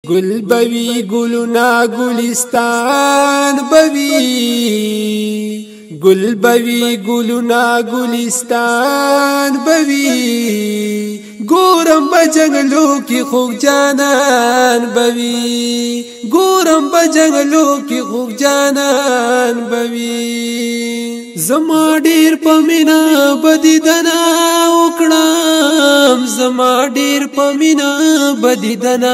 گل بوی گلنا گلستان بوی گل بوی گلنا گلستان بوی گورم بجنگلو کی خوب جانان بوی گورم بجنگلو کی خوب جانان بوی زما ډیر پمینا بدیدنا وکړم زما ډیر پمینا بدیدنا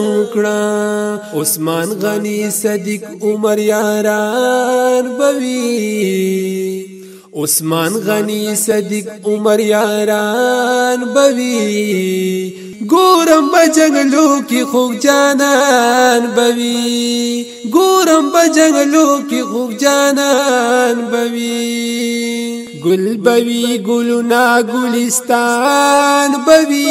وکړم عثمان غنی صدیق عمر یاران بوی عثمان غنی صدیق عمر یاران بوی گورم بجنگلو کی خوب جانان بوی گورم بجنگلو کی خوب جانان بوی گل بوی گلنا گلستان بوی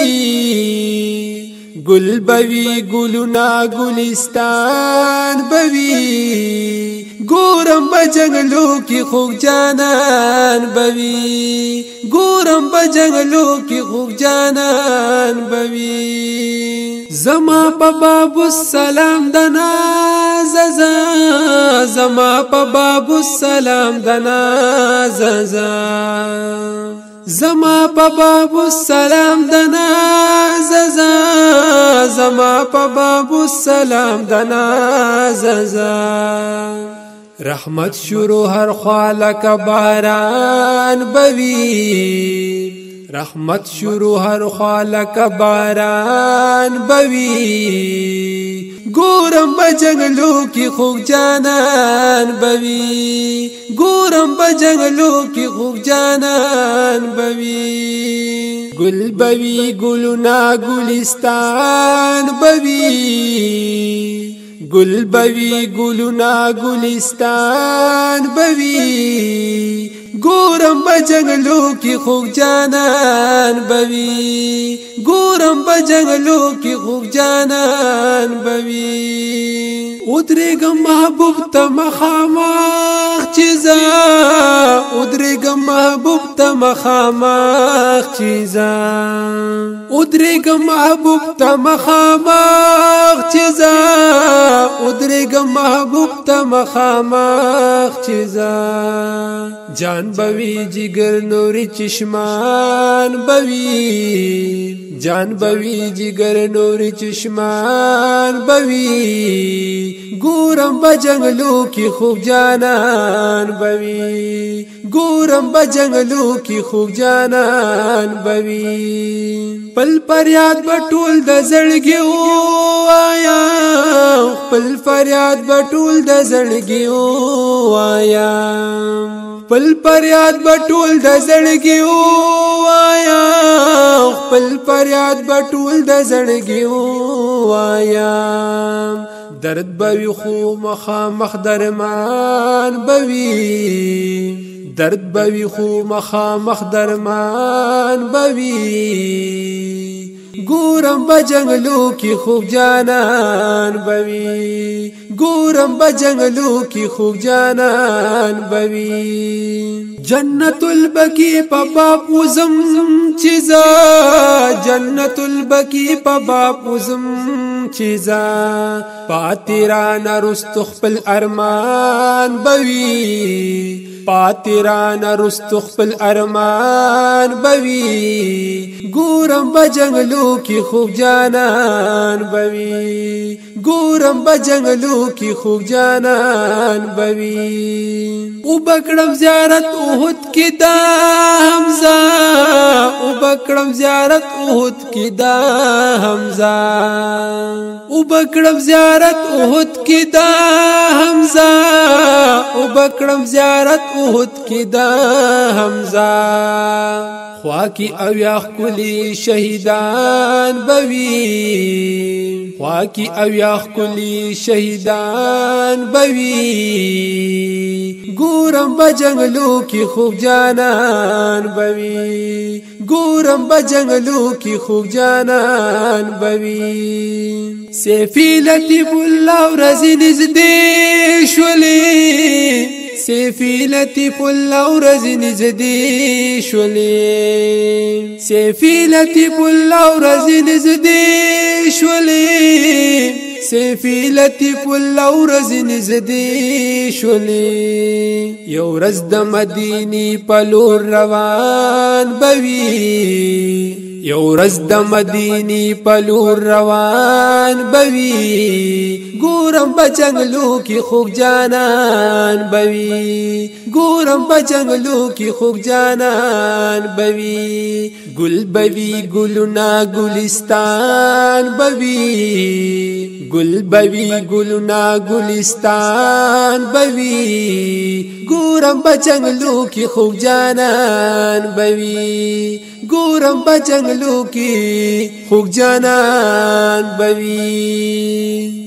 گل بوی گلنا گلستان بوی گورم بجنگلو کی خوب جانان بوی گورم بجنگلو کی خوب جانان بوی زما پا باب السلام دنا ززا زما پا باب السلام دنا ززا زما پا باب السلام دنا ززا زما پا باب السلام دنا ززا رحمت شروع هر خالق باران بوی رحمت شروع هر خالق باران بوی گورم بجنگلو کی خوب جانان بوی گورم بجنگلو کی خوب جانان بوی گل بوی گلنا گلستان بوی گل بوی گلنا گلستان بوی گورم بجنگلو کی خوب جانان بوی گورم بجنگلو کی خوب جانان بوی ادریگم محبوب تا مخامخ چیزا ادریگم محبوب تا مخامخ چیزا ادریگم محبوب تا مخامخ چیزا ادریگم محبوب تا مخامخ چیزا جان بوی جگر نوری چشمان بوی جان بوی جگر نوری چشمان بوی گورم بجنگلو کی خوب جانان بوی گورم بجنگلو کی خوب جانان بوی پل فریاد بټول د زړګي وایا پل فریاد بټول د زړګي وایا پل فریاد بټول د زړګي وایا پل فریاد بټول د زړګي وایا درد بوي خو مخامخ درمان بوي درد بوي خو مخامخ درمان بوي گورم بجنگلو کی خوب جانان بوی گورم بجنگلو کی خوب جانان بوی جنت البکی پا باب وزم چیزا جنت البکی پا باب وزم چیزا پاتیران رستخ پل ارمان بوی پاتیران رستخ پل ارمان بوی گورم بجنگلو کی خوب جانان بوی گورم بجنگلو کی خوب جانان بوی او بکڑم زیارت احد کی دا حمزہ او بکڑم زیارت احد کی دا حمزہ او بکڑم زیارت احد کی دا حمزہ او بکڑم زیارت احد کی دا حمزہ خوا کی اویاخ کلی شہیدان بوی خوا کی اویاخ کلی شہیدان بوی گورم بجنگلو کی خوب جانان بوی گورم بجنگلو کی خوب جانان بوی سیفی لطیف اللہ رزی نزدی شولی سیفی لطیف اللہ رزی نزدی شولی سیفی لطیف اللہ رزی نزدی شولی سیفی لطیف الله ورځ نږدې شولې یو ورځ د مدینې په لور روان بوي یو ورځ د مدینې په لور روان بوي ګورم په جنګلو کې خوږ جانان بوي ګورم په جنګلو کې خوږ جانان بوي ګل بوي ګلونه ګلستان بوي ګل بوي ګلونه ګلستان بوي ګورم په جنګلو کې خوږ جانان بوي ګورم په جنګلو کې خوږ جانان بوي